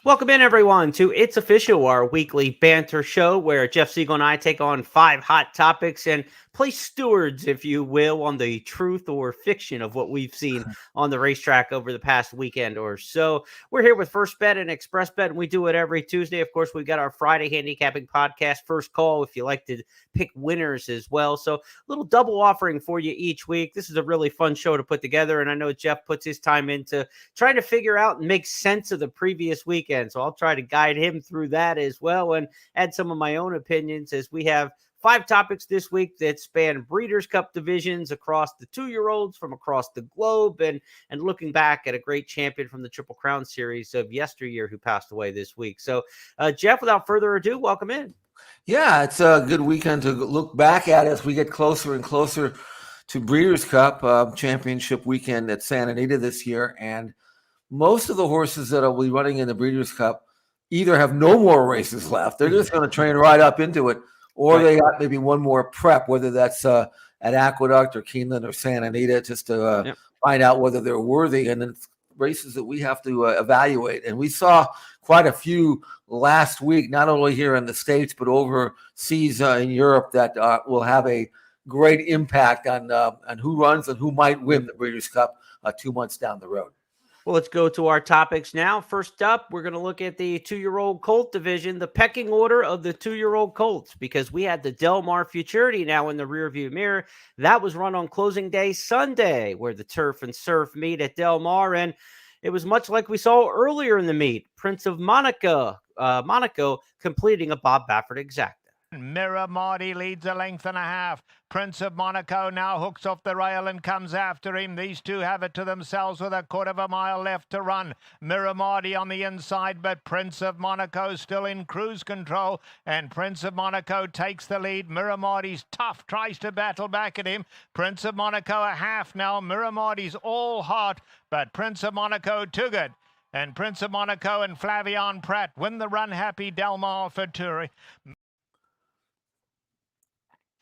Welcome in, everyone, to It's Official, our weekly banter show where Jeff Siegel and I take on 5 hot topics and play stewards, if you will, on the truth or fiction of what we've seen on the racetrack over the past weekend or so. We're here with First Bet and Express Bet, and we do it every Tuesday. Of course, we've got our Friday handicapping podcast, First Call, if you like to pick winners as well. So a little double offering for you each week. This is a really fun show to put together, and I know Jeff puts his time into trying to figure out and make sense of the previous weekend. So I'll try to guide him through that as well and add some of my own opinions as we have 5 topics this week that span Breeders' Cup divisions across the 2-year-olds from across the globe and looking back at a great champion from the Triple Crown series of yesteryear who passed away this week. So, Jeff, without further ado, welcome in. Yeah, it's a good weekend to look back at as we get closer and closer to Breeders' Cup championship weekend at Santa Anita this year. And most of the horses that will be running in the Breeders' Cup either have no more races left. They're just going to train right up into it, or they got maybe one more prep, whether that's at Aqueduct or Keeneland or Santa Anita, just to find out whether they're worthy. And then races that we have to evaluate. And we saw quite a few last week, not only here in the States, but overseas in Europe that will have a great impact on who runs and who might win the Breeders' Cup 2 months down the road. Well, let's go to our topics now. First up, we're going to look at the 2-year-old colt division, the pecking order of the 2-year-old colts, because we had the Del Mar Futurity now in the rearview mirror. That was run on closing day Sunday, where the turf and surf meet at Del Mar, and it was much like we saw earlier in the meet. Prince of Monaco completing a Bob Baffert exacta. Miramari leads a length and a half. Prince of Monaco now hooks off the rail and comes after him. These two have it to themselves with a quarter of a mile left to run. Miramari on the inside, but Prince of Monaco still in cruise control, and Prince of Monaco takes the lead. Miramari's tough, tries to battle back at him. Prince of Monaco a half now. Miramari's all hot, but Prince of Monaco too good. And Prince of Monaco and Flavian Pratt win the run happy Del Mar Futurity.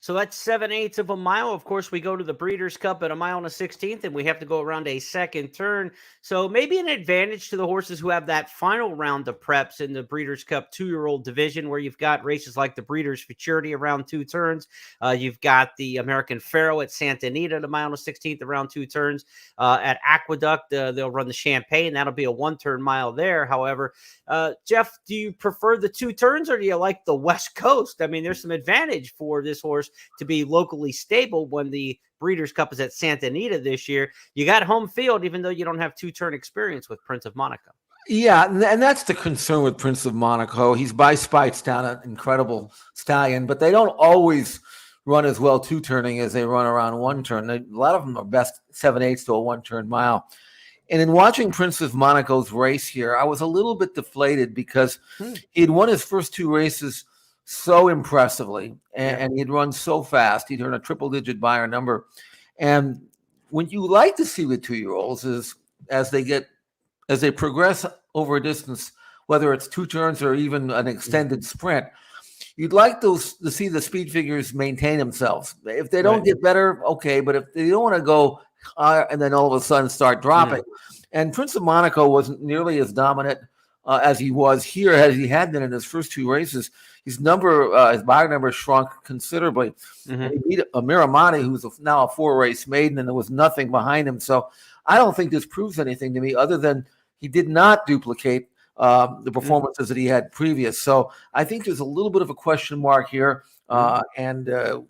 So that's 7/8 of a mile. Of course, we go to the Breeders' Cup at 1.16 and we have to go around a second turn. So maybe an advantage to the horses who have that final round of preps in the Breeders' Cup 2-year-old division, where you've got races like the Breeders' Futurity around 2 turns. You've got the American Pharaoh at Santa Anita at 1.16 around 2 turns. At Aqueduct, they'll run the Champagne. That'll be a 1-turn mile there. However, Jeff, do you prefer the 2 turns or do you like the West Coast? I mean, there's some advantage for this horse to be locally stable when the Breeders' Cup is at Santa Anita this year. You got home field, even though you don't have 2-turn experience with Prince of Monaco. Yeah, and that's the concern with Prince of Monaco. He's by Speightstown, an incredible stallion, but they don't always run as well 2-turning as they run around 1 turn. A lot of them are best 7/8 to a 1-turn mile. And in watching Prince of Monaco's race here, I was a little bit deflated because he'd won his first 2 races so impressively, and he'd run so fast. He'd earn a triple-digit buyer number. And what you like to see with 2-year-olds is as they progress over a distance, whether it's 2 turns or even an extended sprint, you'd like to see the speed figures maintain themselves. If they don't get better, okay, but if they don't want to go and then all of a sudden start dropping. And Prince of Monaco wasn't nearly as dominant as he was here, as he had been in his first 2 races. His buyer number shrunk considerably. And he beat a Miramari, who's now a 4-race maiden, and there was nothing behind him. So I don't think this proves anything to me other than he did not duplicate the performances that he had previous. So I think there's a little bit of a question mark here. Obviously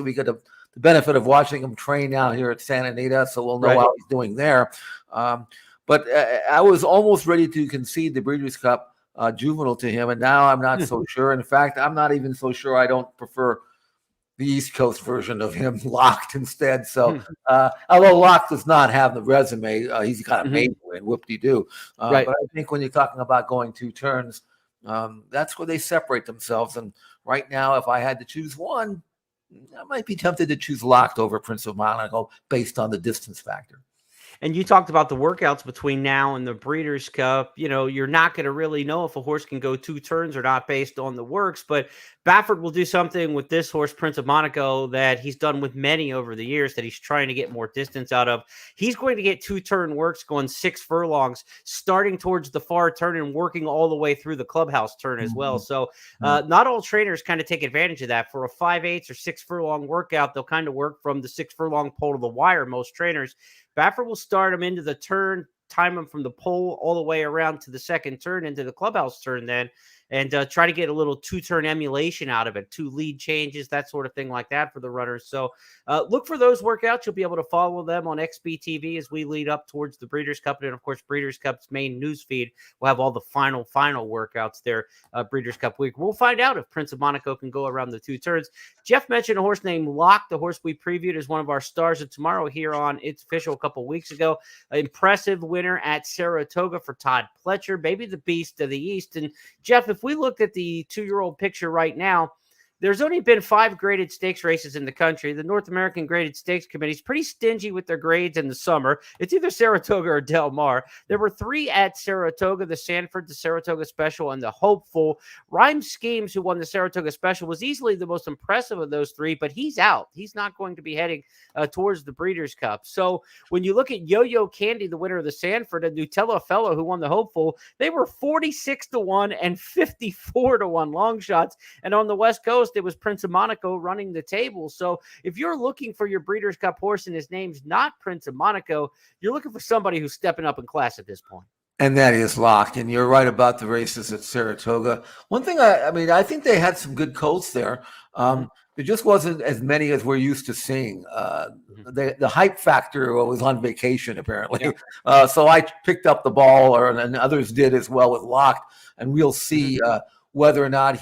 we get the benefit of watching him train now here at Santa Anita, so we'll know how he's doing there. But I was almost ready to concede the Breeders' Cup juvenile to him, and now I'm not so sure. In fact, I'm not even so sure. I don't prefer the East Coast version of him, Locked, instead. So although Locked does not have the resume, he's got a maiden win, whoop-de-doo. But I think when you're talking about going 2 turns, that's where they separate themselves. And right now, if I had to choose one, I might be tempted to choose Locked over Prince of Monaco based on the distance factor. And you talked about the workouts between now and the Breeders' Cup. You know, you're not going to really know if a horse can go 2 turns or not based on the works, but Baffert will do something with this horse, Prince of Monaco, that he's done with many over the years that he's trying to get more distance out of. He's going to get 2-turn works going 6 furlongs, starting towards the far turn and working all the way through the clubhouse turn as well. So not all trainers kind of take advantage of that. For a 5/8 or 6 furlong workout, they'll kind of work from the 6 furlong pole to the wire, most trainers. Baffert will start him into the turn, time him from the pole all the way around to the second turn into the clubhouse turn then, and try to get a little 2-turn emulation out of it, 2 lead changes, that sort of thing like that for the runners. So look for those workouts. You'll be able to follow them on XBTV as we lead up towards the Breeders' Cup. And, of course, Breeders' Cup's main news feed will have all the final workouts there, Breeders' Cup week. We'll find out if Prince of Monaco can go around the 2 turns. Jeff mentioned a horse named Locke, the horse we previewed as one of our stars of tomorrow here on It's Official a couple weeks ago. An impressive winner at Saratoga for Todd Pletcher, maybe the beast of the East. And, Jeff, if we looked at the 2-year-old picture right now, there's only been 5 graded stakes races in the country. The North American Graded Stakes Committee is pretty stingy with their grades in the summer. It's either Saratoga or Del Mar. There were 3 at Saratoga, the Sanford, the Saratoga Special, and the Hopeful. Rhyme Schemes, who won the Saratoga Special, was easily the most impressive of those 3, but he's out. He's not going to be heading towards the Breeders' Cup. So when you look at Yo-Yo Candy, the winner of the Sanford, and Nutella Fellow, who won the Hopeful, they were 46-1 and 54-1 long shots. And on the West Coast, it was Prince of Monaco running the table. So if you're looking for your Breeders' Cup horse and his name's not Prince of Monaco, you're looking for somebody who's stepping up in class at this point. And that is Locked. And you're right about the races at Saratoga. One thing, I think they had some good colts there. There just wasn't as many as we're used to seeing. The hype factor was on vacation, apparently. Yeah. So I picked up the ball, and others did as well with Locked. And we'll see whether or not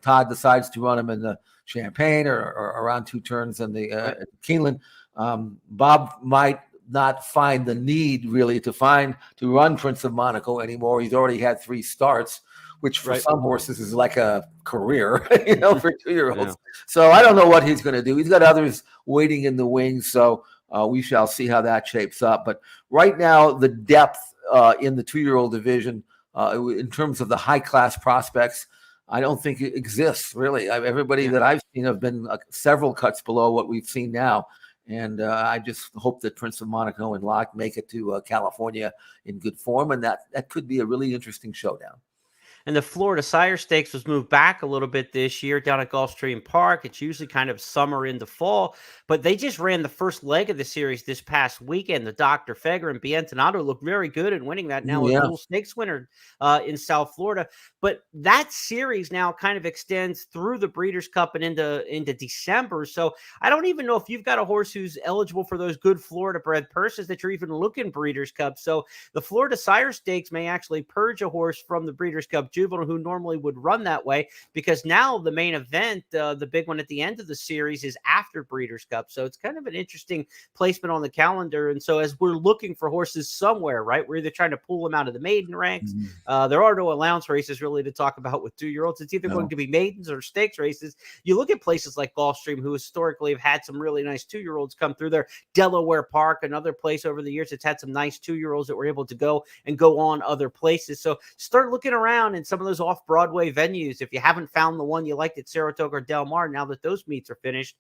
Todd decides to run him in the Champagne or around 2 turns in the Keeneland. Bob might not find the need really to run Prince of Monaco anymore. He's already had 3 starts, which for some horses is like a career, for 2-year-olds. Yeah. So I don't know what he's going to do. He's got others waiting in the wings. So we shall see how that shapes up. But right now, the depth in the 2-year-old division in terms of the high class prospects, I don't think it exists, really. Everybody that I've seen have been several cuts below what we've seen now. And I just hope that Prince of Monaco and Locke make it to California in good form. And that could be a really interesting showdown. And the Florida Sire Stakes was moved back a little bit this year down at Gulfstream Park. It's usually kind of summer into fall, but they just ran the first leg of the series this past weekend. The Dr. Feger and Bientenato looked very good in winning that. Now a dual stakes winner in South Florida. But that series now kind of extends through the Breeders' Cup and into December. So I don't even know if you've got a horse who's eligible for those good Florida bred purses that you're even looking Breeders' Cup. So the Florida Sire Stakes may actually purge a horse from the Breeders' Cup Juvenile who normally would run that way, because now the main event, the big one at the end of the series, is after Breeders' Cup. So it's kind of an interesting placement on the calendar. And so as we're looking for horses somewhere, right, we're either trying to pull them out of the maiden ranks. There are no allowance races really to talk about with 2-year-olds. It's either going to be maidens or stakes races. You look at places like Gulfstream, who historically have had some really nice 2-year-olds come through there. Delaware Park, another place over the years, it's had some nice 2-year-olds that were able to go on other places. So start looking around in some of those off-Broadway venues. If you haven't found the one you liked at Saratoga or Del Mar, now that those meets are finished,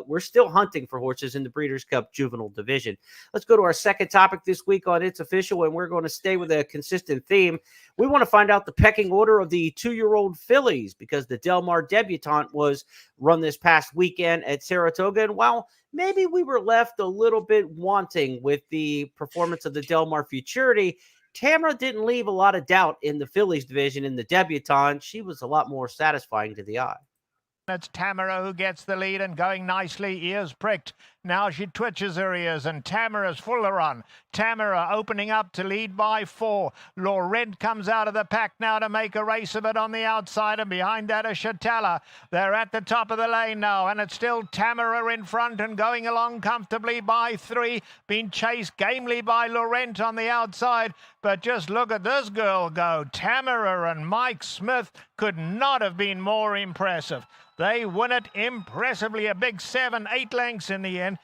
we're still hunting for horses in the Breeders' Cup Juvenile Division. Let's go to our second topic this week on It's Official, and we're going to stay with a consistent theme. We want to find out the pecking order of the 2-year-old fillies, because the Del Mar debutante was run this past weekend at Saratoga. And while maybe we were left a little bit wanting with the performance of the Del Mar Futurity, Tamara didn't leave a lot of doubt in the fillies division in the debutante. She was a lot more satisfying to the eye. It's Tamara who gets the lead and going nicely, ears pricked. Now she twitches her ears and Tamara's full of run. Tamara opening up to lead by 4. Laurent comes out of the pack now to make a race of it on the outside, and behind that is Chatala. They're at the top of the lane now, and it's still Tamara in front and going along comfortably by 3. Being chased gamely by Laurent on the outside. But just look at this girl go. Tamara and Mike Smith could not have been more impressive. They win it impressively, a big 7-8 lengths in the end.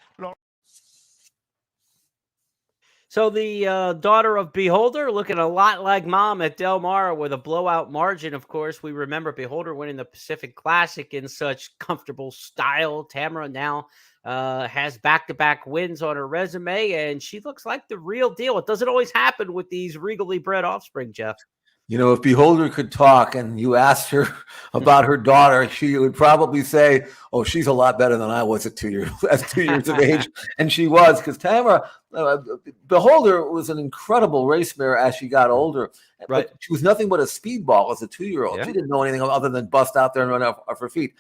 So the daughter of Beholder looking a lot like mom at Del Mar with a blowout margin. Of course, we remember Beholder winning the Pacific Classic in such comfortable style. Tamara now has back-to-back wins on her resume, and she looks like the real deal. It doesn't always happen with these regally bred offspring, Jeff. You know, if Beholder could talk and you asked her about her daughter, she would probably say, "Oh, she's a lot better than I was at 2 years of age," and she was, because Tamara Beholder was an incredible race mare as she got older. Right. But she was nothing but a speedball as a 2-year-old. Yeah. She didn't know anything other than bust out there and run off her feet.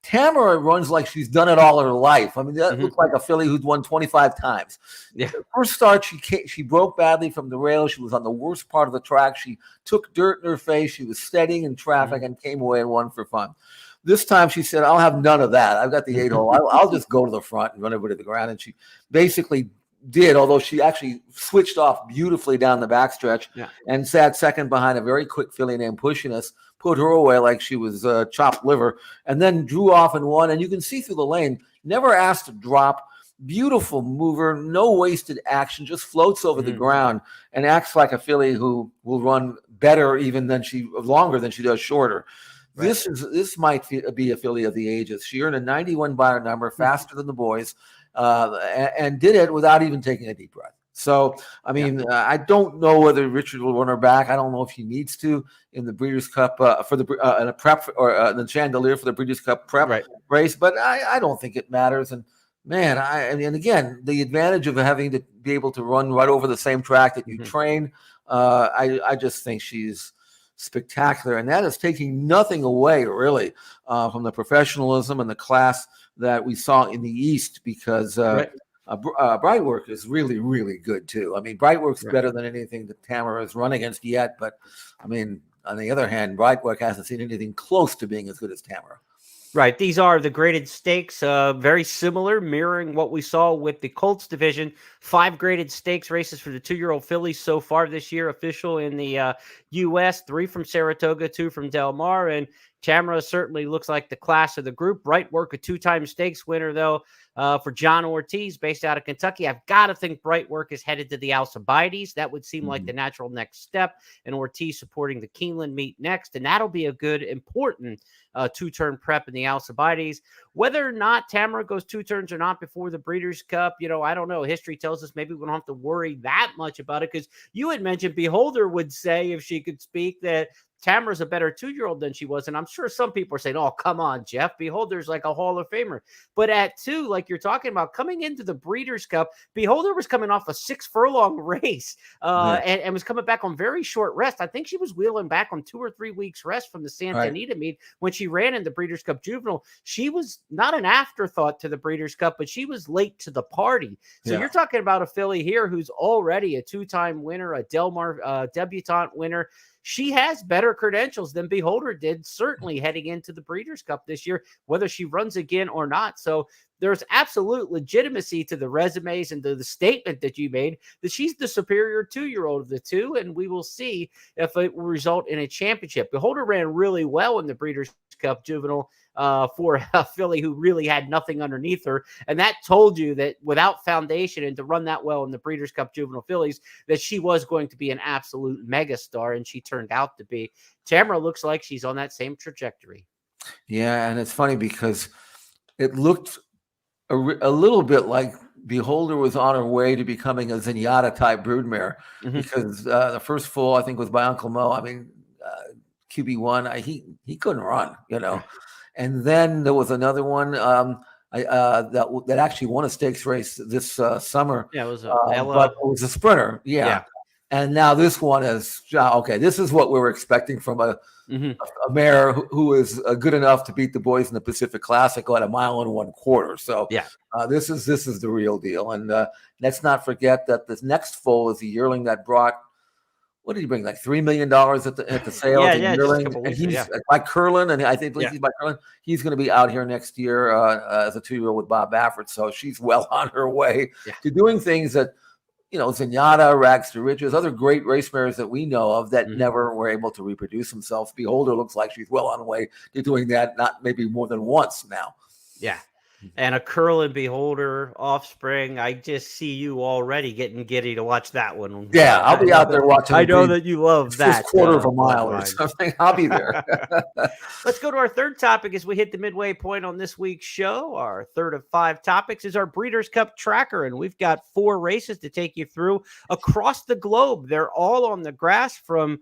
Tamara runs like she's done it all her life. I mean, that looked like a filly who'd won 25 times. Yeah. First start, she broke badly from the rail. She was on the worst part of the track. She took dirt in her face. She was steadying in traffic and came away and won for fun. This time she said, "I'll have none of that. I've got the 8-hole. I'll just go to the front and run everybody to the ground." And she basically did, although she actually switched off beautifully down the backstretch and sat second behind a very quick filly named Pushiness, put her away like she was chopped liver, and then drew off and won. And you can see through the lane, never asked to drop, beautiful mover, no wasted action, just floats over the ground and acts like a filly who will run better longer than she does shorter. Right. This might be a filly of the ages. She earned a 91 Beyer number, faster than the boys, and did it without even taking a deep breath. So, I mean, I don't know whether Richard will run her back. I don't know if he needs to in the Breeders' Cup for the in a prep or the Chandelier for the Breeders' Cup prep race, but I don't think it matters. And man, and again, the advantage of having to be able to run right over the same track that you train, I just think she's spectacular, and that is taking nothing away really from the professionalism and the class that we saw in the East, because Brightwork is really, really good too. I mean, Brightwork's better than anything that Tamara has run against yet, but I mean, on the other hand, Brightwork hasn't seen anything close to being as good as Tamara. Right. These are the graded stakes, very similar, mirroring what we saw with the Colts division. 5 graded stakes races for the 2-year-old fillies so far this year, official in the U.S., 3 from Saratoga, 2 from Del Mar, and Tamara certainly looks like the class of the group. Brightwork, a 2-time stakes winner, though, for John Ortiz, based out of Kentucky. I've got to think Brightwork is headed to the Alcibiades. That would seem like the natural next step, and Ortiz supporting the Keeneland meet next, and that'll be a good, important 2-turn prep in the Alcibiades. Whether or not Tamara goes 2 turns or not before the Breeders' Cup, I don't know. History tells us maybe we don't have to worry that much about it, because you had mentioned Beholder would say, if she could speak, that Tamara's a better 2-year-old than she was. And I'm sure some people are saying, "Oh, come on, Jeff. Beholder's like a Hall of Famer." But at 2, like you're talking about, coming into the Breeders' Cup, Beholder was coming off a 6-furlong race and was coming back on very short rest. I think she was wheeling back on 2 or 3 weeks rest from the Santa Anita meet when she ran in the Breeders' Cup Juvenile. She was not an afterthought to the Breeders' Cup, but she was late to the party. So you're talking about a filly here who's already a 2-time winner, a Del Mar debutante winner. She has better credentials than Beholder did, certainly heading into the Breeders' Cup this year, whether she runs again or not. So there's absolute legitimacy to the resumes and to the statement that you made that she's the superior 2-year-old of the 2, and we will see if it will result in a championship. Beholder ran really well in the Breeders' Cup Juvenile for a filly who really had nothing underneath her, and that told you that without foundation and to run that well in the Breeders' Cup Juvenile fillies, that she was going to be an absolute megastar, and she turned out to be. Tamara looks like she's on that same trajectory. Yeah, and it's funny because it looked a little bit like Beholder was on her way to becoming a Zenyatta type broodmare, because the first foal, I think, was by Uncle Mo. I mean, QB1, he couldn't run, And then there was another one that actually won a stakes race this summer. Yeah, it was but it was a sprinter. Yeah. And now this one is okay. This is what we were expecting from a mare who is good enough to beat the boys in the Pacific Classic at 1 1/4. So this is the real deal. And let's not forget that this next foal is a yearling that brought, what did he bring? Like $3 million at the sales. And he's by Curlin, and I think he's by Curlin. He's going to be out here next year as a 2-year-old with Bob Baffert. So she's well on her way to doing things that, Zenyatta, Rags to Riches, other great race mares that we know of that never were able to reproduce themselves. Beholder looks like she's well on her way to doing that, not maybe more than once now. Yeah. and a curling beholder offspring. I just see you already getting giddy to watch that one. Yeah, I'll be out there watching. I know that you love first that quarter of a mile or bloodline. something. I'll be there. Let's go to our third topic as we hit the midway point on this week's show. Our third of 5 topics is our Breeders' Cup tracker, and we've got 4 races to take you through across the globe. They're all on the grass, from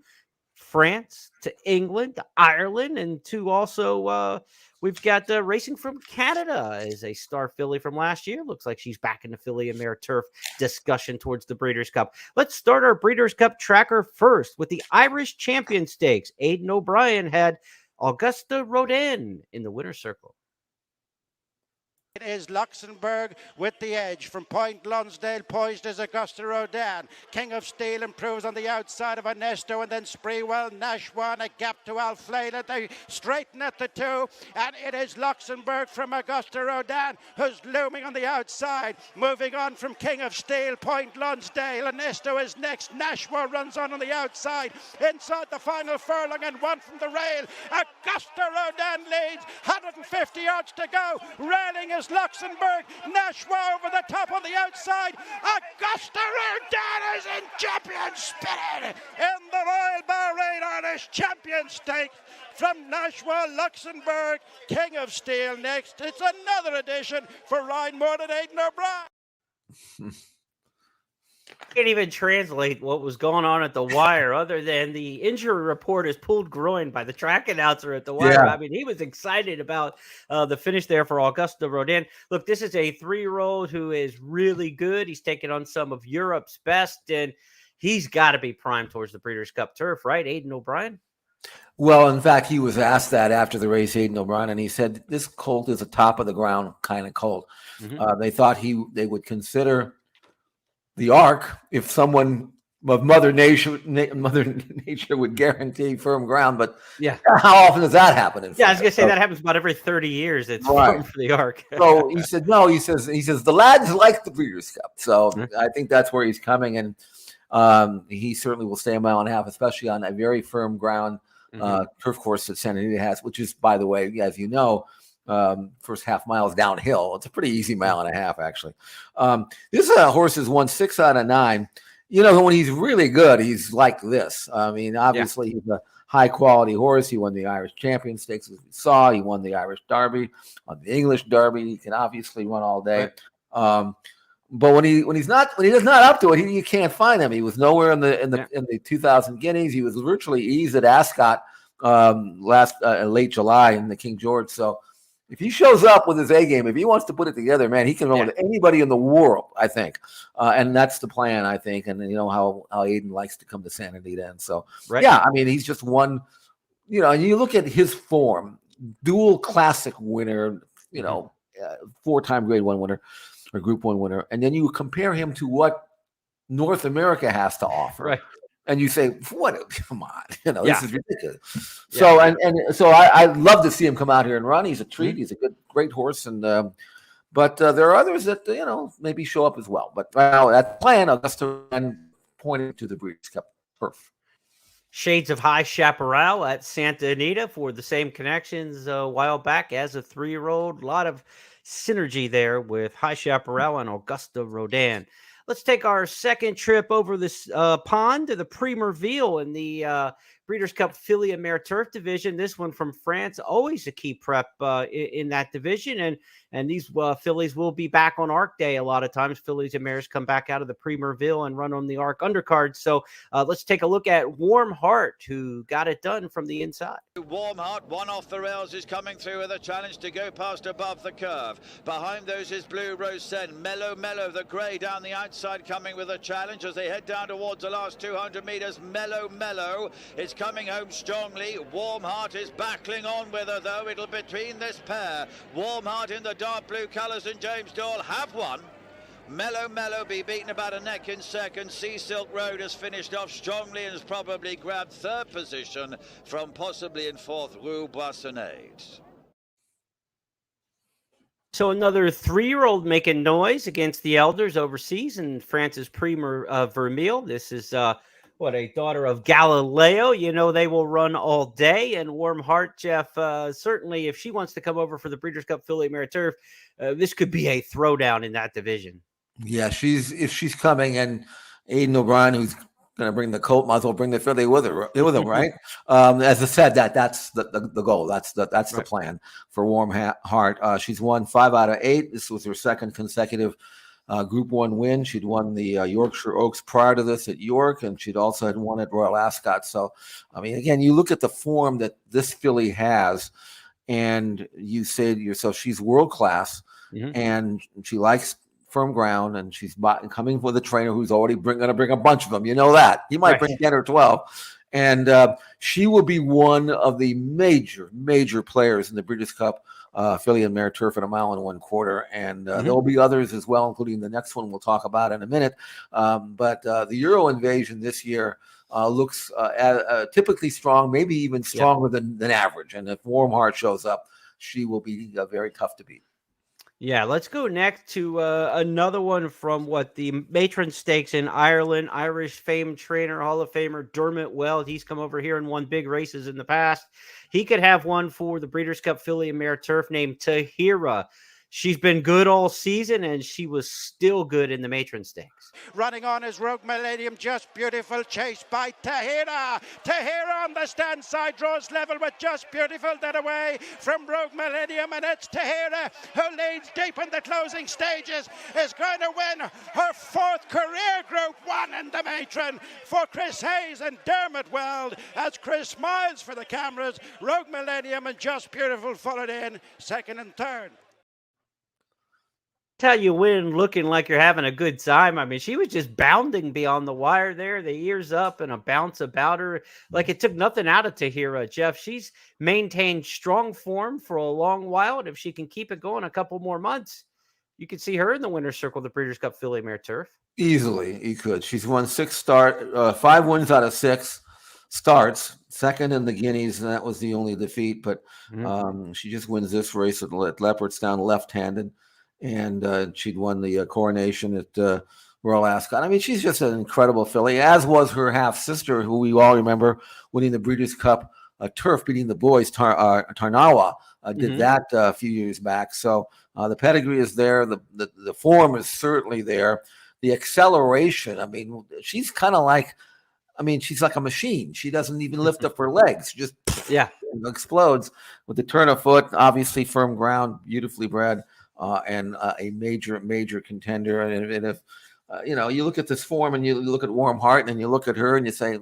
France to England to Ireland, and to also we've got racing from Canada as a star filly from last year. Looks like she's back in the filly and mare turf discussion towards the Breeders' Cup. Let's start our Breeders' Cup tracker first with the Irish Champion Stakes. Aidan O'Brien had Augusta Rodin in the winner's circle. It is Luxembourg with the edge. From Point Lonsdale, poised as Augusta Rodin. King of Steel improves on the outside of Ernesto, and then Spreewell, Nashwan, a gap to Alfleda. They straighten at the 2, and it is Luxembourg from Augusta Rodin, who's looming on the outside. Moving on from King of Steel, Point Lonsdale. Ernesto is next. Nashwan runs on the outside. Inside the final furlong and 1 from the rail. Augusta Rodin leads. 150 yards to go. Railing is Luxembourg. Nashwa over the top on the outside. Augusta Rodin is in champion spirit in the Royal Bahrain Irish Champion Stakes. From Nashwa, Luxembourg, King of Steel next. It's another edition for Ryan Moore and Aidan O'Brien. Can't even translate what was going on at the wire other than the injury report is pulled groin by the track announcer at the wire. Yeah. I mean, he was excited about the finish there for Augusta Rodin. Look, this is a 3-year-old who is really good. He's taken on some of Europe's best, and he's got to be primed towards the Breeders' Cup turf, right, Aidan O'Brien? Well, in fact, he was asked that after the race, Aidan O'Brien, and he said this colt is a top of the ground kind of colt. Mm-hmm. They thought they would consider the Arc if someone of Mother Nature would guarantee firm ground, but yeah, how often does that happen? I was going to say that happens about every 30 years. It's firm for the Arc. So he said no. He says the lads like the Breeders' Cup, so I think that's where he's coming, and he certainly will stay a mile and a half, especially on a very firm ground turf course that Santa Anita has, which is, by the way, as you know, first half mile is downhill. It's a pretty easy mile and a half, actually. This horse has won 6 out of 9. You know, when he's really good, he's like this. I mean, obviously, he's a high-quality horse. He won the Irish Champion Stakes, as we saw. He won the Irish Derby, on the English Derby. He can obviously run all day. Right. But when he's not up to it, you can't find him. He was nowhere in the 2000 Guineas. He was virtually eased at Ascot late July in the King George. So if he shows up with his A game, if he wants to put it together, man, he can run with anybody in the world, I think. And that's the plan, I think. And you know how Aidan likes to come to Santa Anita. And so, I mean, he's just one, you know, and you look at his form, dual classic winner, you know, 4-time grade 1 winner or group 1 winner. And then you compare him to what North America has to offer. Right. And you say, "What? Come on, you know, this is ridiculous." So, so I'd love to see him come out here and run. He's a treat. He's a great horse, and but there are others that maybe show up as well. But that plan, Augusta, and pointing to the Breeders' Cup turf. Shades of High Chaparral at Santa Anita for the same connections a while back as a 3-year-old. A lot of synergy there with High Chaparral and Augusta Rodin. Let's take our second trip over this pond to the Prix Merville in the Breeders' Cup Filly and Mare Turf division. This one from France, always a key prep in that division. And these fillies will be back on Arc Day a lot of times. Fillies and mares come back out of the Prix Merville and run on the Arc undercard. So let's take a look at Warm Heart, who got it done from the inside. Warm Heart, one off the rails, is coming through with a challenge to go past above the curve. Behind those is Blue Rose Sen. Mellow, the grey down the outside, coming with a challenge as they head down towards the last 200 metres. Mellow is coming home strongly. Warm Heart is battling on with her, though. It'll between this pair. Warm Heart in the dark blue colours and James Doyle have won. Mellow be beaten about a neck in second. Sea Silk Road has finished off strongly and has probably grabbed 3rd position from possibly in 4th Rue Boissonade. So another 3-year-old making noise against the elders overseas in France's Prix Vermeil. This is What, a daughter of Galileo. You know they will run all day. And Warm Heart, Jeff, certainly if she wants to come over for the Breeders' Cup Filly Mare Turf, this could be a throwdown in that division. Yeah, if she's coming, and Aiden O'Brien, who's going to bring the colt, might as well bring the filly with him, right? As I said, that's the goal. That's the plan for Warm Heart. She's won 5 out of 8. This was her second consecutive Group 1 win. She'd won the Yorkshire Oaks prior to this at York, and she'd also had won at Royal Ascot. So, I mean, again, you look at the form that this filly has, and you say to yourself, she's world class, and she likes firm ground, and she's coming with a trainer who's already going to bring a bunch of them. You know that. He might bring 10 or 12. And she will be one of the major players in the Breeders' Cup Filly and Mare Turf at 1 1/4 miles. And there will be others as well, including the next one we'll talk about in a minute. But the Euro Invasion this year looks typically strong, maybe even stronger than average. And if Warm Heart shows up, she will be very tough to beat. Yeah, let's go next to another one from the Matron Stakes in Ireland. Irish famed trainer, Hall of Famer Dermot Weld. He's come over here and won big races in the past. He could have one for the Breeders' Cup Filly and Mare Turf named Tahira. She's been good all season, and she was still good in the Matron Stakes. Running on is Rogue Millennium, Just Beautiful, chased by Tahira. Tahira on the stand side, draws level with Just Beautiful, then away from Rogue Millennium, and it's Tahira who leads deep in the closing stages, is going to win her 4th career Group 1 in the Matron for Chris Hayes and Dermot Weld, as Chris smiles for the cameras. Rogue Millennium and Just Beautiful followed in 2nd and 3rd. How you win looking like you're having a good time. I mean, she was just bounding beyond the wire there, the ears up and a bounce about her. Like it took nothing out of Tahira, Jeff. She's maintained strong form for a long while, and if she can keep it going a couple more months, you could see her in the winner's circle of the Breeders' Cup Filly Mare Turf. Easily, you could. She's won 5 wins out of 6 starts, 2nd in the Guineas, and that was the only defeat. But she just wins this race at Leopardstown left-handed. And she'd won the coronation at Royal Ascot. I mean, she's just an incredible filly, as was her half-sister, who we all remember winning the Breeders' Cup Turf, beating the boys. Tarnawa did that a few years back. So the pedigree is there. The form is certainly there. The acceleration, I mean, she's kind of like, she's like a machine. She doesn't even lift up her legs. She just explodes with the turn of foot, obviously firm ground, beautifully bred. And a major contender. And if you look at this form and you look at Warm Heart and you look at her and you say,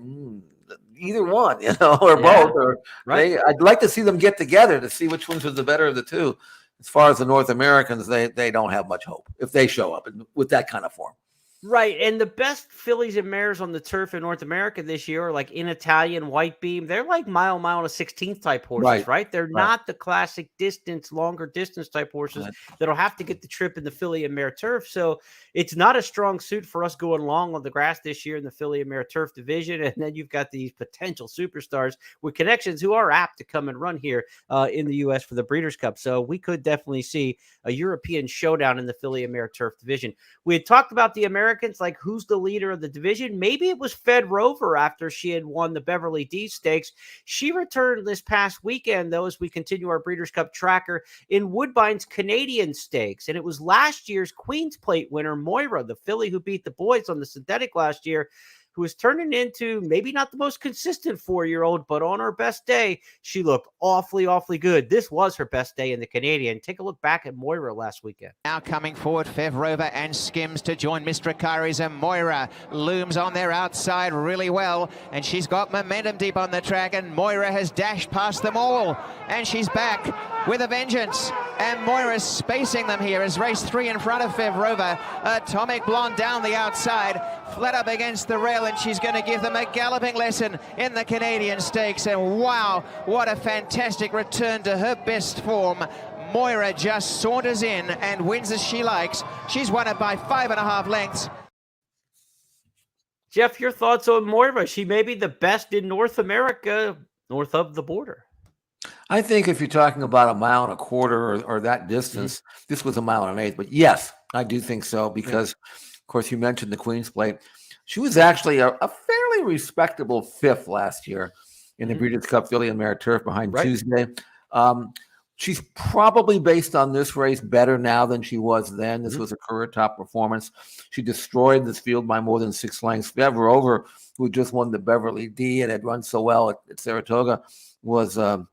either one, or both. Or I'd like to see them get together to see which ones are the better of the two. As far as the North Americans, they don't have much hope if they show up with that kind of form. Right, and the best fillies and mares on the turf in North America this year are like In Italian, White Beam. They're like mile and a 16th type horses, right? They're not the classic longer distance type horses that'll have to get the trip in the filly and mare turf. So it's not a strong suit for us going long on the grass this year in the filly and mare turf division. And then you've got these potential superstars with connections who are apt to come and run here in the U.S. for the Breeders' Cup. So we could definitely see a European showdown in the filly and mare turf division. We had talked about the Americans, like who's the leader of the division. Maybe it was Fed Rover after she had won the Beverly D Stakes. She returned this past weekend, though, as we continue our Breeders' Cup tracker in Woodbine's Canadian Stakes. And it was last year's Queen's Plate winner, Moira, the filly who beat the boys on the synthetic last year, who is turning into maybe not the most consistent 4-year-old, but on her best day, she looked awfully good. This was her best day in the Canadian. Take a look back at Moira last weekend. Now coming forward, Fev Rover and Skims to join Mr. Akaris, and Moira looms on their outside really well, and she's got momentum deep on the track, and Moira has dashed past them all, and she's back with a vengeance, and Moira's spacing them here as race 3 in front of Fev Rover. Atomic Blonde down the outside, flat up against the rail, and she's going to give them a galloping lesson in the Canadian Stakes. And wow, what a fantastic return to her best form. Moira just saunters in and wins as she likes. She's won it by 5.5 lengths. Jeff, your thoughts on Moira? She may be the best in North America, north of the border. I think if you're talking about 1.25 miles or that distance, this was 1.125 miles. But yes, I do think so because, of course, you mentioned the Queen's Plate. She was actually a fairly respectable fifth last year in the Breeders' Cup Filly and Mare Turf behind Tuesday. She's probably, based on this race, better now than she was then. This was a career top performance. She destroyed this field by more than 6 lengths. Bever Over, who just won the Beverly D and had run so well at Saratoga, was a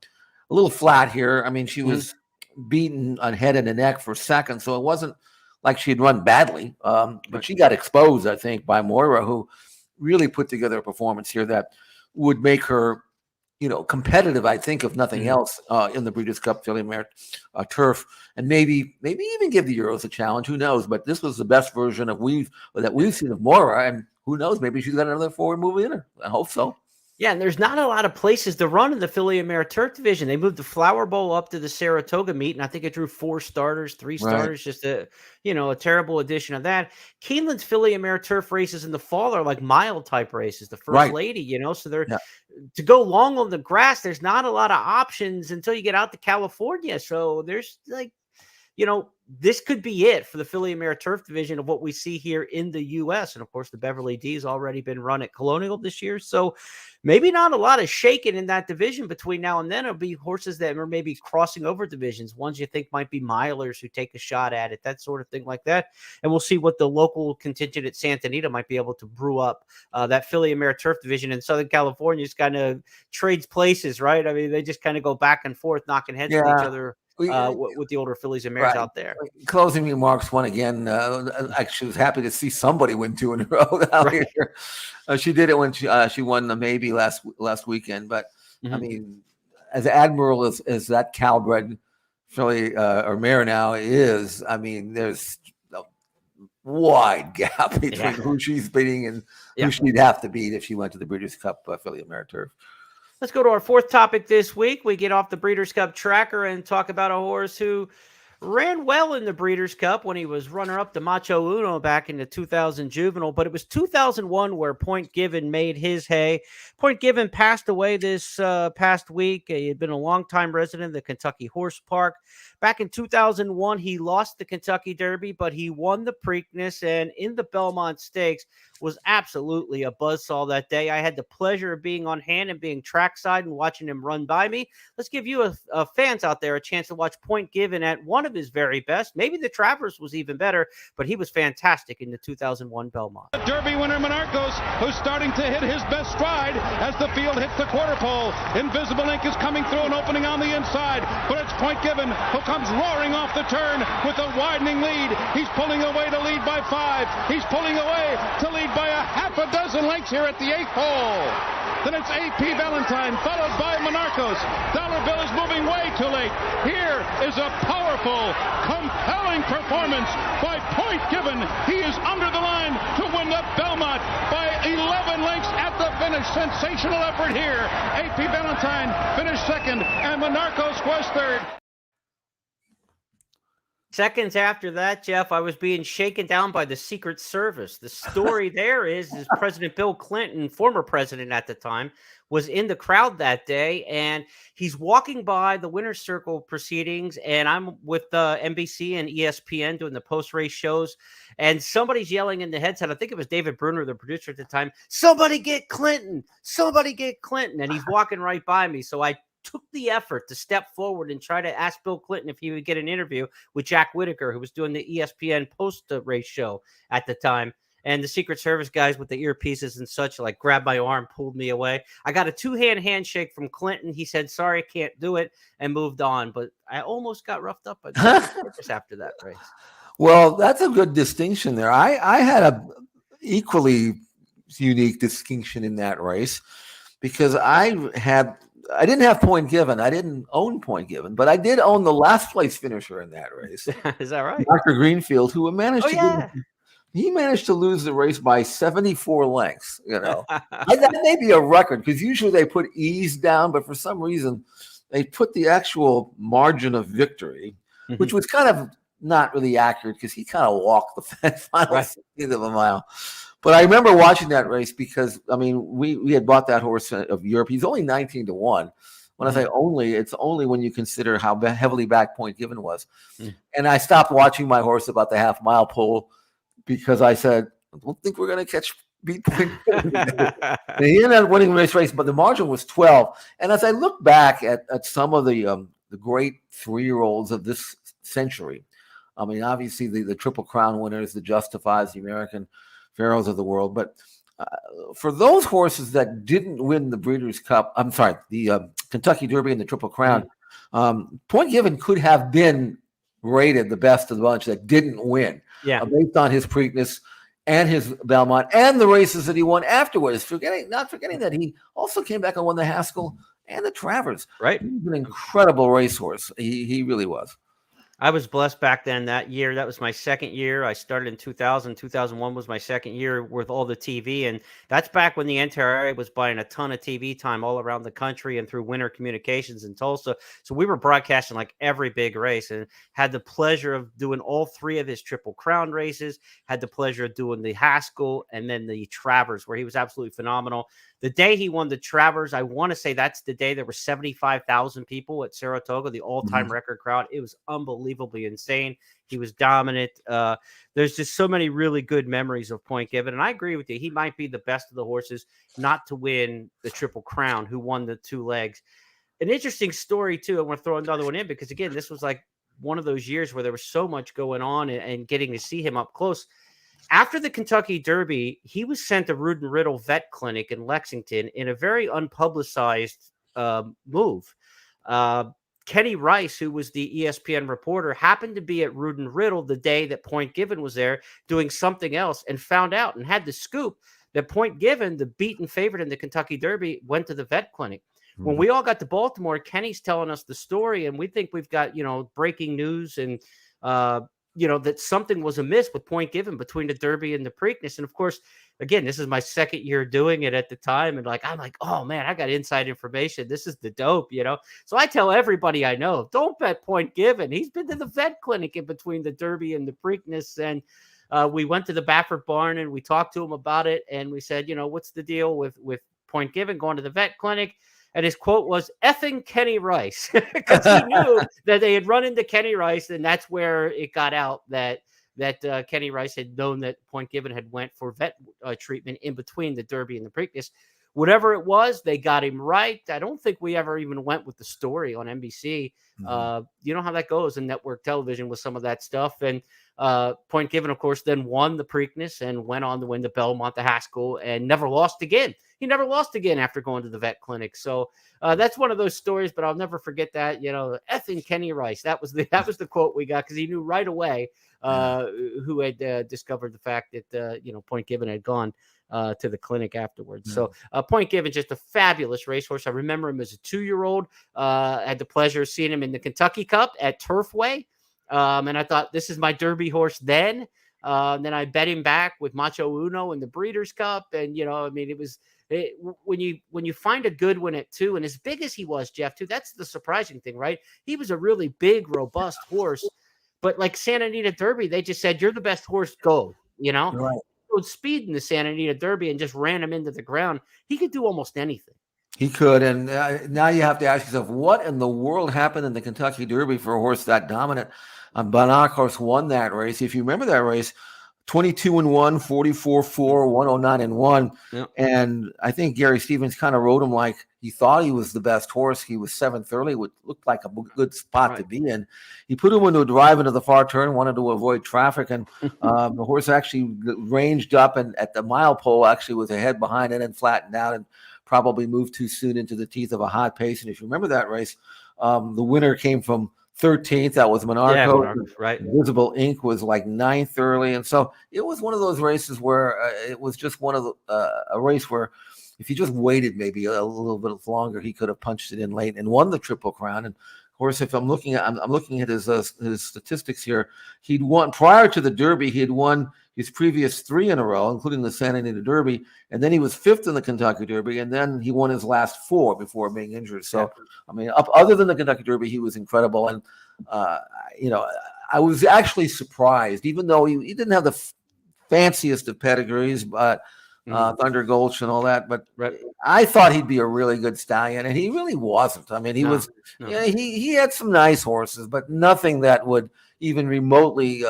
little flat here. I mean, she was beaten on head and the neck for second, so it wasn't like she'd run badly. But she got exposed, I think, by Moira, who really put together a performance here that would make her, competitive, I think, if nothing else, in the Breeders' Cup Filly Mare Turf, and maybe even give the Euros a challenge. Who knows? But this was the best version that we've seen of Moira, and who knows? Maybe she's got another forward move in her. I hope so. Yeah, and there's not a lot of places to run in the Filly and Mare Turf division. They moved the Flower Bowl up to the Saratoga meet, and I think it drew 4 starters, 3 starters. Just a terrible addition of that. Keeneland's Filly and Mare Turf races in the fall are like mile type races. The First Lady, so they're to go long on the grass. There's not a lot of options until you get out to California. So there's this could be it for the Filly and Mare Turf division of what we see here in the U.S. And, of course, the Beverly D has already been run at Colonial this year. So maybe not a lot of shaking in that division between now and then. It'll be horses that are maybe crossing over divisions, ones you think might be milers who take a shot at it, that sort of thing like that. And we'll see what the local contingent at Santa Anita might be able to brew up. That Filly and Mare Turf division in Southern California just kind of trades places, right? I mean, they just kind of go back and forth, knocking heads with each other. With the older fillies and mares out there. Closing remarks, one again. Actually, was happy to see somebody win 2 in a row out here. She did it when she won the Maybe last weekend. But I mean, as admirable as that Calbred filly or mare now is, I mean, there's a wide gap between who she's beating and who she'd have to beat if she went to the Breeders' Cup Filly and Mare Turf. Let's go to our 4th topic this week. We get off the Breeders' Cup tracker and talk about a horse who ran well in the Breeders' Cup when he was runner-up to Macho Uno back in the 2000 juvenile, but it was 2001 where Point Given made his hay. Point Given passed away this past week. He had been a longtime resident of the Kentucky Horse Park. Back in 2001, he lost the Kentucky Derby, but he won the Preakness, and in the Belmont Stakes was absolutely a buzzsaw that day. I had the pleasure of being on hand and being trackside and watching him run by me. Let's give you fans out there a chance to watch Point Given at one of his very best. Maybe the Travers was even better, but he was fantastic in the 2001 Belmont. Derby winner Monarcos, who's starting to hit his best stride as the field hits the quarter pole. Invisible Ink is coming through an opening on the inside, but it's Point Given who comes roaring off the turn with a widening lead. He's pulling away to lead by 5. He's pulling away to lead by a half a dozen lengths here at the 8th hole. Then it's A.P. Valentine, followed by Monarcos. Dollar Bill is moving way too late. Here is a powerful, compelling performance by Point Given. He is under the line to win the Belmont by 11 lengths at the finish. Sensational effort here. A.P. Valentine finished 2nd, and Monarcos was 3rd. Seconds after that, Jeff, I was being shaken down by the Secret Service. The story there is President Bill Clinton, former president at the time, was in the crowd that day, and he's walking by the winner's circle proceedings, and I'm with NBC and ESPN doing the post-race shows, and somebody's yelling in the headset. I think it was David Bruner, the producer at the time, "Somebody get Clinton! Somebody get Clinton!" And he's walking right by me, so I took the effort to step forward and try to ask Bill Clinton if he would get an interview with Jack Whitaker, who was doing the ESPN post-race show at the time. And the Secret Service guys with the earpieces and such grabbed my arm, pulled me away. I got a 2-hand handshake from Clinton. He said, "Sorry, I can't do it," and moved on. But I almost got roughed up by the Secret Service after that race. Well, that's a good distinction there. I had a equally unique distinction in that race because I didn't have Point Given. I didn't own Point Given, but I did own the last place finisher in that race. Is that right? Dr. Greenfield, who managed he managed to lose the race by 74 lengths. That may be a record because usually they put ease down, but for some reason they put the actual margin of victory, which was kind of not really accurate because he kind of walked the final 16th of a mile. But I remember watching that race because, I mean, we had bought that horse of Europe. He's only 19-1. When I say only, it's only when you consider how heavily back Point Given was. And I stopped watching my horse about the half-mile pole because I said, I don't think we're going to catch beat Point Given. He ended up winning the race, but the margin was 12. And as I look back at some of the great 3-year-olds of this century, I mean, obviously the Triple Crown winners, the Justifies, the American Pharaohs of the world, but for those horses that didn't win the Breeders' Cup, I'm sorry, the Kentucky Derby and the Triple Crown, Point Given could have been rated the best of the bunch that didn't win, based on his Preakness and his Belmont and the races that he won afterwards. Not forgetting that he also came back and won the Haskell and the Travers. Right, he was an incredible racehorse. He really was. I was blessed back then that year. That was my second year. I started in 2000. 2001 was my second year with all the TV. And that's back when the NTRA was buying a ton of TV time all around the country and through Winter Communications in Tulsa. So we were broadcasting like every big race and had the pleasure of doing all 3 of his Triple Crown races, had the pleasure of doing the Haskell and then the Travers, where he was absolutely phenomenal. The day he won the Travers, I want to say that's the day there were 75,000 people at Saratoga, the all-time record crowd. It was unbelievably insane. He was dominant. There's just so many really good memories of Point Given. And I agree with you. He might be the best of the horses not to win the Triple Crown, who won the 2 legs. An interesting story, too. I want to throw another one in because, again, this was like one of those years where there was so much going on and getting to see him up close. After the Kentucky Derby, he was sent to Rudin Riddle Vet Clinic in Lexington in a very unpublicized move. Kenny Rice, who was the ESPN reporter, happened to be at Rudin Riddle the day that Point Given was there doing something else and found out and had the scoop that Point Given, the beaten favorite in the Kentucky Derby, went to the vet clinic. When we all got to Baltimore, Kenny's telling us the story, and we think we've got, breaking news and, that something was amiss with Point Given between the Derby and the Preakness. And of course, again, this is my second year doing it at the time. And I'm like, oh man, I got inside information. This is the dope, So I tell everybody I know, don't bet Point Given. He's been to the vet clinic in between the Derby and the Preakness. And we went to the Baffert barn and we talked to him about it. And we said, what's the deal with Point Given going to the vet clinic? And his quote was effing Kenny Rice, because he knew that they had run into Kenny Rice. And that's where it got out that Kenny Rice had known that Point Given had went for vet treatment in between the Derby and the Preakness. Whatever it was, they got him right. I don't think we ever even went with the story on NBC. You know how that goes in network television with some of that stuff. And Point Given, of course, then won the Preakness and went on to win the Belmont, the Haskell, and never lost again. He never lost again after going to the vet clinic. So that's one of those stories, but I'll never forget that, effing Kenny Rice. That was the quote we got because he knew right away who had discovered the fact that, Point Given had gone to the clinic afterwards. So Point Given, just a fabulous racehorse. I remember him as a 2-year-old. Had the pleasure of seeing him in the Kentucky Cup at Turfway. And I thought, this is my Derby horse then. Then I bet him back with Macho Uno in the Breeders' Cup. And, when you find a good one at 2, and as big as he was, Jeff, too, that's the surprising thing, right? He was a really big, robust horse. But like Santa Anita Derby, they just said, you're the best horse, go, Right. Speed in the Santa Anita Derby and just ran him into the ground. He could do almost anything. He could. And now you have to ask yourself, what in the world happened in the Kentucky Derby for a horse that dominant? Bonacos won that race. If you remember that race, 22-1, 44-4, 109-1. Yep. And I think Gary Stevens kind of rode him like he thought he was the best horse. He was 7th early, which looked like a good spot to be in. He put him into a drive into the far turn, wanted to avoid traffic. And the horse actually ranged up and at the mile pole actually was ahead behind it and flattened out and probably moved too soon into the teeth of a hot pace. And if you remember that race, the winner came from 13th. That was Monaco. Yeah, right. Visible Ink was like 9th early. And so it was one of those races where it was just one of a race where if he just waited maybe a little bit longer, he could have punched it in late and won the Triple Crown. And of course, if I'm looking at his statistics here, he'd won prior to the Derby, he had won his previous 3 in a row, including the Santa Anita Derby, and then he was 5th in the Kentucky Derby, and then he won his last 4 before being injured. So, I mean, other than the Kentucky Derby, he was incredible. And, I was actually surprised, even though he didn't have the fanciest of pedigrees, but Thunder Gulch and all that. But I thought he'd be a really good stallion, and he really wasn't. I mean, he had some nice horses, but nothing that would even remotely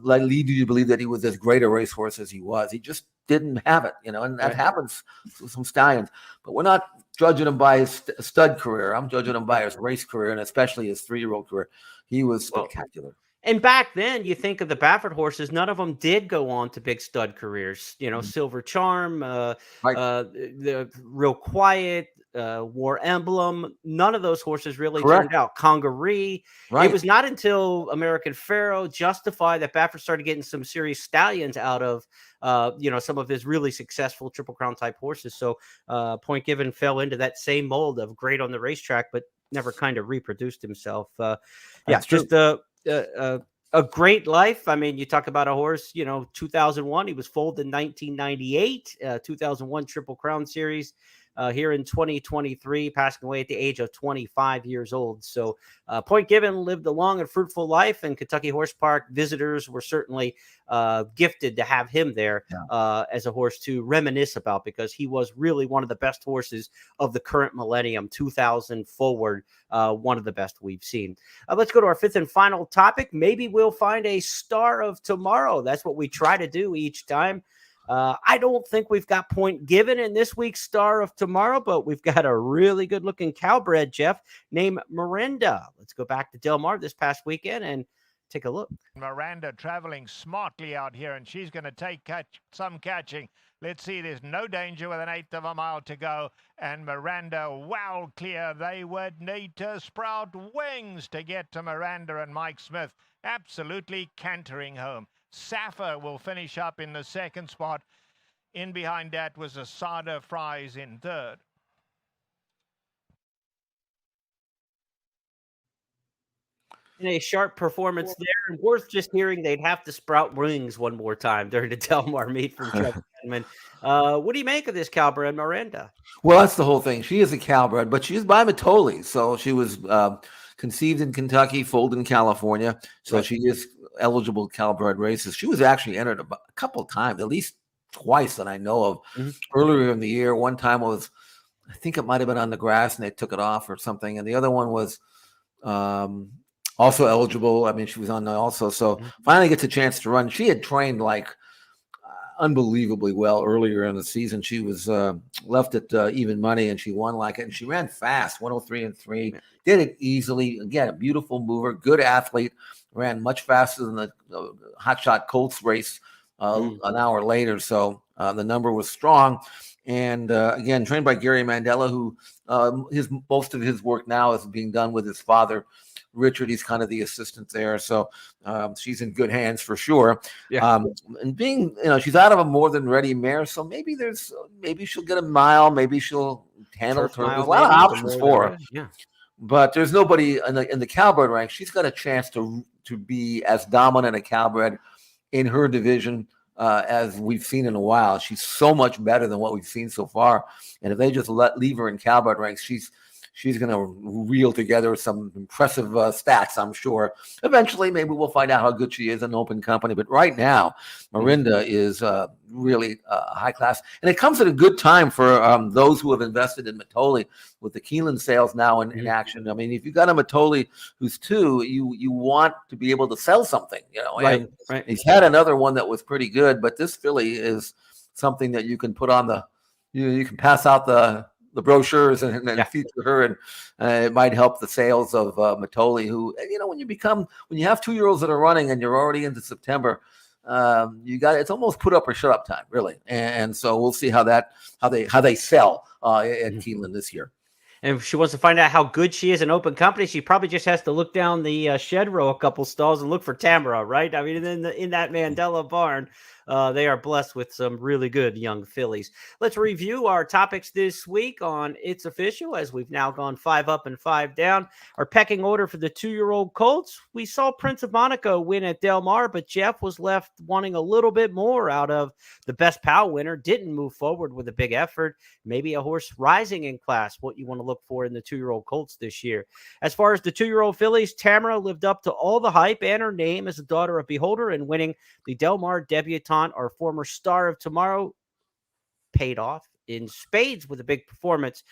lead you to believe that he was as great a racehorse as he was. He just didn't have it, and that happens to some stallions. But we're not judging him by his stud career. I'm judging him by his race career, and especially his 3-year-old career. He was spectacular. And back then, you think of the Baffert horses, none of them did go on to big stud careers. Silver Charm, the Real Quiet, War Emblem. None of those horses really turned out. Congaree. It was not until American Pharaoh, Justify, that Baffert started getting some serious stallions out of, some of his really successful Triple Crown type horses. So Point Given fell into that same mold of great on the racetrack, but never kind of reproduced himself. Just a great life. I mean, you talk about a horse, 2001, he was foaled in 1998, 2001 Triple Crown Series. Here in 2023, passing away at the age of 25 years old. So Point Given lived a long and fruitful life, and Kentucky Horse Park visitors were certainly gifted to have him there as a horse to reminisce about, because he was really one of the best horses of the current millennium, 2000 forward, one of the best we've seen. Let's go to our fifth and final topic. Maybe we'll find a star of tomorrow. That's what we try to do each time. I don't think we've got Point Given in this week's Star of Tomorrow, but we've got a really good-looking cowbred, Jeff, named Miranda. Let's go back to Del Mar this past weekend and take a look. Miranda traveling smartly out here, and she's going to take some catching. Let's see, there's no danger with an 1/8 of a mile to go, and Miranda well clear. They would need to sprout wings to get to Miranda and Mike Smith, absolutely cantering home. Safa will finish up in the second spot. In behind that was Asada Fries in third. In a sharp performance there, and worth just hearing they'd have to sprout wings one more time during the Del Mar meet from Trevor Edmond. What do you make of this cowbred Miranda? Well, that's the whole thing. She is a cowbred, but she's by Matoli. So she was conceived in Kentucky, foaled in California. So she is eligible cowbred races. She was actually entered a couple of times, at least twice that I know of. Earlier in the year, one time was, I think it might have been on the grass and they took it off or something. And the other one was also eligible. I mean, she was on there also. So finally gets a chance to run. She had trained like unbelievably well earlier in the season. She was left at even money and she won like it. And she ran fast, 103.3. Did it easily. Again, a beautiful mover, good athlete. Ran much faster than the Hot Shot Colts race an hour later. So the number was strong. And again, trained by Gary Mandela, who most of his work now is being done with his father, Richard. He's kind of the assistant there. So she's in good hands for sure. And being, she's out of a more than ready mare. So maybe she'll get a mile. Maybe she'll handle her. There's a lot of options for her. Yeah. But there's nobody in the cowbred rank. She's got a chance to be as dominant a cowbred in her division as we've seen in a while. She's so much better than what we've seen so far. And if they just leave her in cowbred ranks, she's going to reel together some impressive stats, I'm sure. Eventually, maybe we'll find out how good she is in open company. But right now, Miranda is really high class. And it comes at a good time for those who have invested in Matoli with the Keeneland sales now in action. I mean, if you've got a Matoli who's 2, you want to be able to sell something, Right. He's had another one that was pretty good, but this filly is something that you can put on you can pass out the brochures and feature her, and it might help the sales of Matoli, who, when you have 2-year-olds that are running and you're already into September, it's almost put up or shut up time, really. And so we'll see how they sell at Keeneland this year. And if she wants to find out how good she is in open company, she probably just has to look down the shed row a couple stalls and look for Tamara, right? I mean, in that Mandela barn, they are blessed with some really good young fillies. Let's review our topics this week on It's Official, as we've now gone 5 up and 5 down. Our pecking order for the 2-year-old colts. We saw Prince of Monaco win at Del Mar, but Jeff was left wanting a little bit more out of the Best Pal winner. Didn't move forward with a big effort. Maybe a horse rising in class, what you want to look for in the 2-year-old colts this year. As far as the 2-year-old fillies, Tamara lived up to all the hype, and her name as a daughter of Beholder, and winning the Del Mar debutante, our former Star of Tomorrow, paid off in spades with a big performance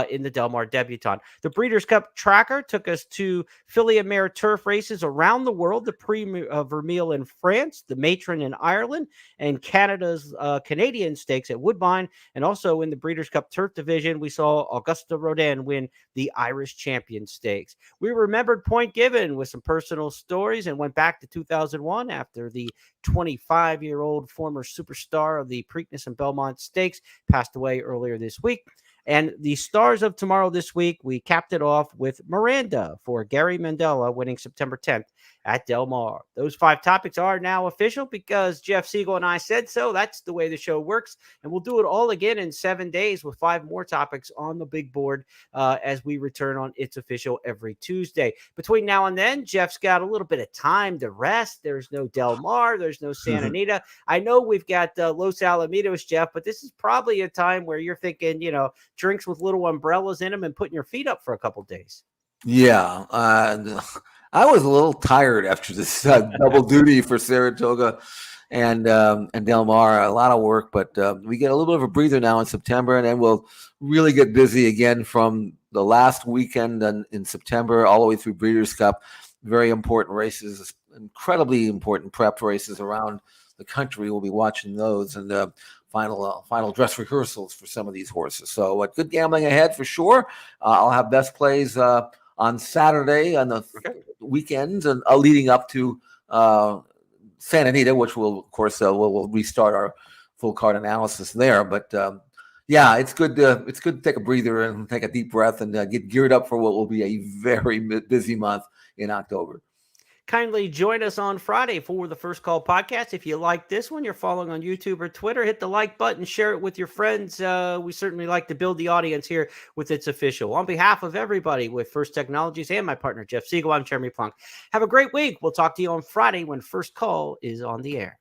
in the Del Mar Debutante. The Breeders' Cup tracker took us to filly and mare turf races around the world, the Prix Vermeil in France, the Matron in Ireland, and Canada's Canadian Stakes at Woodbine. And also in the Breeders' Cup turf division, we saw Augusta Rodin win the Irish Champion Stakes. We remembered Point Given with some personal stories and went back to 2001 after the 25-year-old former superstar of the Preakness and Belmont Stakes passed away earlier this week. And the stars of tomorrow this week, we capped it off with Miranda for Gary Mandela winning September 10th at Del Mar. Those 5 topics are now official because Jeff Siegel and I said so. That's the way the show works. And we'll do it all again in 7 days with 5 more topics on the big board as we return on It's Official every Tuesday. Between now and then, Jeff's got a little bit of time to rest. There's no Del Mar. There's no Santa Anita. I know we've got Los Alamitos, Jeff, but this is probably a time where you're thinking, drinks with little umbrellas in them and putting your feet up for a couple days. Yeah. I was a little tired after this double duty for Saratoga and Del Mar. A lot of work, but we get a little bit of a breather now in September, and then we'll really get busy again from the last weekend in September all the way through Breeders' Cup. Very important races, incredibly important prep races around the country. We'll be watching those and final dress rehearsals for some of these horses. So good gambling ahead for sure. I'll have best plays on Saturday on the weekends and leading up to Santa Anita, which will, of course, we'll restart our full card analysis there. But yeah, it's good to take a breather and take a deep breath and get geared up for what will be a very busy month in October. Kindly join us on Friday for the First Call podcast. If you like this one, you're following on YouTube or Twitter, hit the like button, share it with your friends. We certainly like to build the audience here with It's Official. On behalf of everybody with First Technologies and my partner, Jeff Siegel, I'm Jeremy Plonk. Have a great week. We'll talk to you on Friday when First Call is on the air.